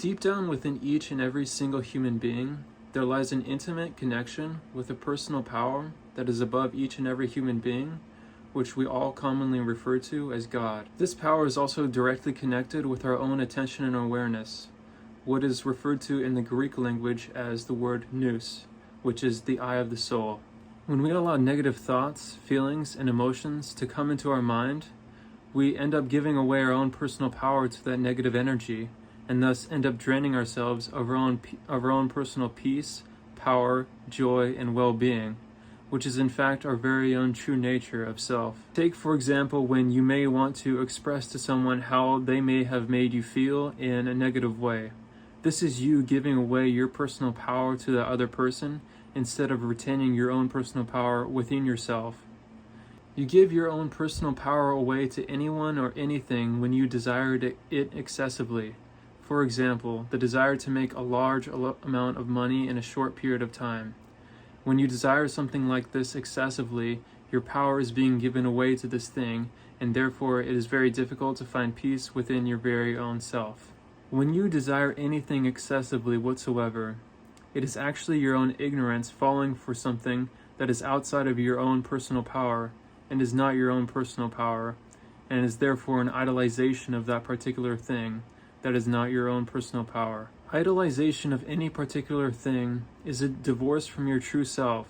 Deep down within each and every single human being, there lies an intimate connection with a personal power that is above each and every human being, which we all commonly refer to as God. This power is also directly connected with our own attention and awareness, what is referred to in the Greek language as the word nous, which is the eye of the soul. When we allow negative thoughts, feelings, and emotions to come into our mind, we end up giving away our own personal power to that negative energy, and thus end up draining ourselves of our own personal peace, power, joy, and well-being, which is in fact our very own true nature of self. Take, for example, when you may want to express to someone how they may have made you feel in a negative way. This is you giving away your personal power to the other person instead of retaining your own personal power within yourself. You give your own personal power away to anyone or anything when you desire it excessively. For example, the desire to make a large amount of money in a short period of time. When you desire something like this excessively, your power is being given away to this thing, and therefore it is very difficult to find peace within your very own self. When you desire anything excessively whatsoever, it is actually your own ignorance falling for something that is outside of your own personal power, and is not your own personal power, and is therefore an idolization of that particular thing that is not your own personal power. Idolization of any particular thing is a divorce from your true self,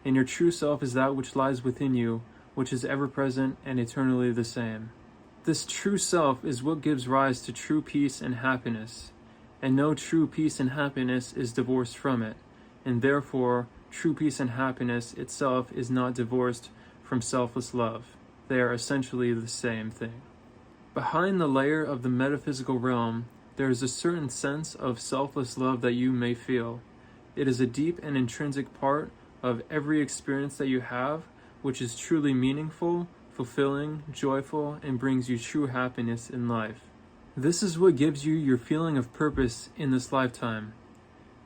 and your true self is that which lies within you, which is ever present and eternally the same. This true self is what gives rise to true peace and happiness, and no true peace and happiness is divorced from it, and therefore true peace and happiness itself is not divorced from selfless love. They are essentially the same thing. Behind the layer of the metaphysical realm, there is a certain sense of selfless love that you may feel. It is a deep and intrinsic part of every experience that you have, which is truly meaningful, fulfilling, joyful, and brings you true happiness in life. This is what gives you your feeling of purpose in this lifetime.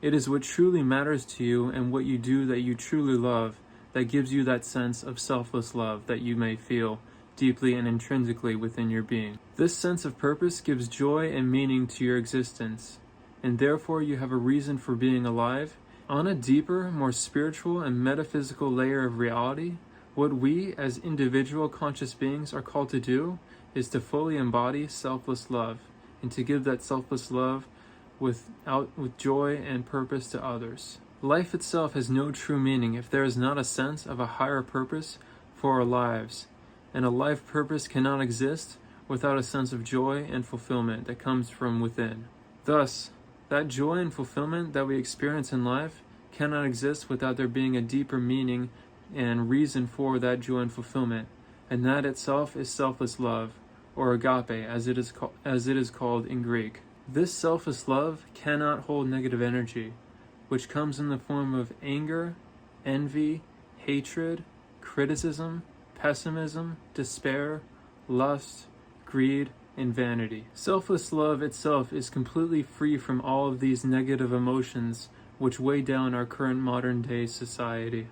It is what truly matters to you and what you do that you truly love that gives you that sense of selfless love that you may feel deeply and intrinsically within your being. This sense of purpose gives joy and meaning to your existence, and therefore you have a reason for being alive. On a deeper, more spiritual and metaphysical layer of reality, what we as individual conscious beings are called to do is to fully embody selfless love, and to give that selfless love with joy and purpose to others. Life itself has no true meaning if there is not a sense of a higher purpose for our lives, and a life purpose cannot exist without a sense of joy and fulfillment that comes from within. Thus, that joy and fulfillment that we experience in life cannot exist without there being a deeper meaning and reason for that joy and fulfillment, and that itself is selfless love, or agape as it is called in Greek. This selfless love cannot hold negative energy, which comes in the form of anger, envy, hatred, criticism, pessimism, despair, lust, greed, and vanity. Selfless love itself is completely free from all of these negative emotions which weigh down our current modern-day society.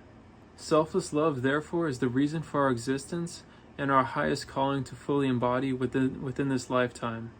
Selfless love, therefore, is the reason for our existence and our highest calling to fully embody within this lifetime.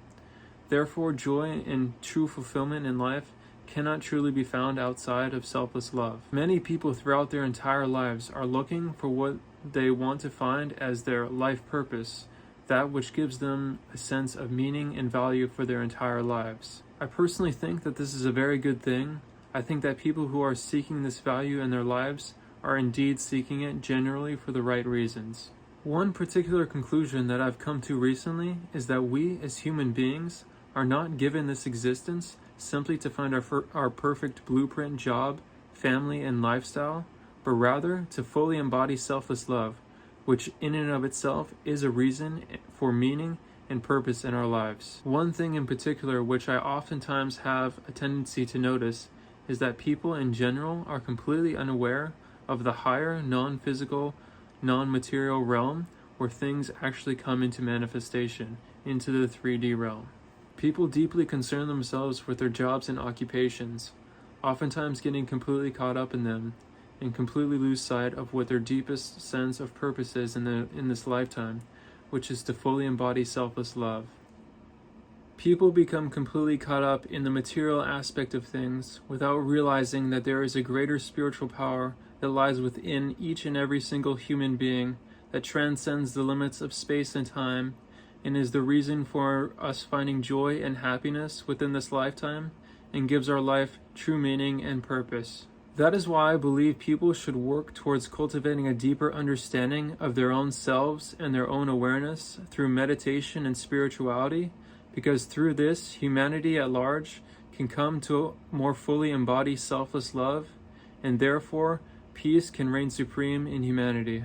Therefore, joy and true fulfillment in life cannot truly be found outside of selfless love. Many people throughout their entire lives are looking for what they want to find as their life purpose, that which gives them a sense of meaning and value for their entire lives. I personally think that this is a very good thing. I think that people who are seeking this value in their lives are indeed seeking it generally for the right reasons. One particular conclusion that I've come to recently is that we as human beings are not given this existence simply to find our perfect blueprint job, family, and lifestyle, but rather to fully embody selfless love, which in and of itself is a reason for meaning and purpose in our lives. One thing in particular which I oftentimes have a tendency to notice is that people in general are completely unaware of the higher, non-physical, non-material realm where things actually come into manifestation, into the 3D realm. People deeply concern themselves with their jobs and occupations, oftentimes getting completely caught up in them, and completely lose sight of what their deepest sense of purpose is in this lifetime, which is to fully embody selfless love. People become completely caught up in the material aspect of things without realizing that there is a greater spiritual power that lies within each and every single human being that transcends the limits of space and time and is the reason for us finding joy and happiness within this lifetime and gives our life true meaning and purpose. That is why I believe people should work towards cultivating a deeper understanding of their own selves and their own awareness through meditation and spirituality, because through this, humanity at large can come to more fully embody selfless love, and therefore, peace can reign supreme in humanity.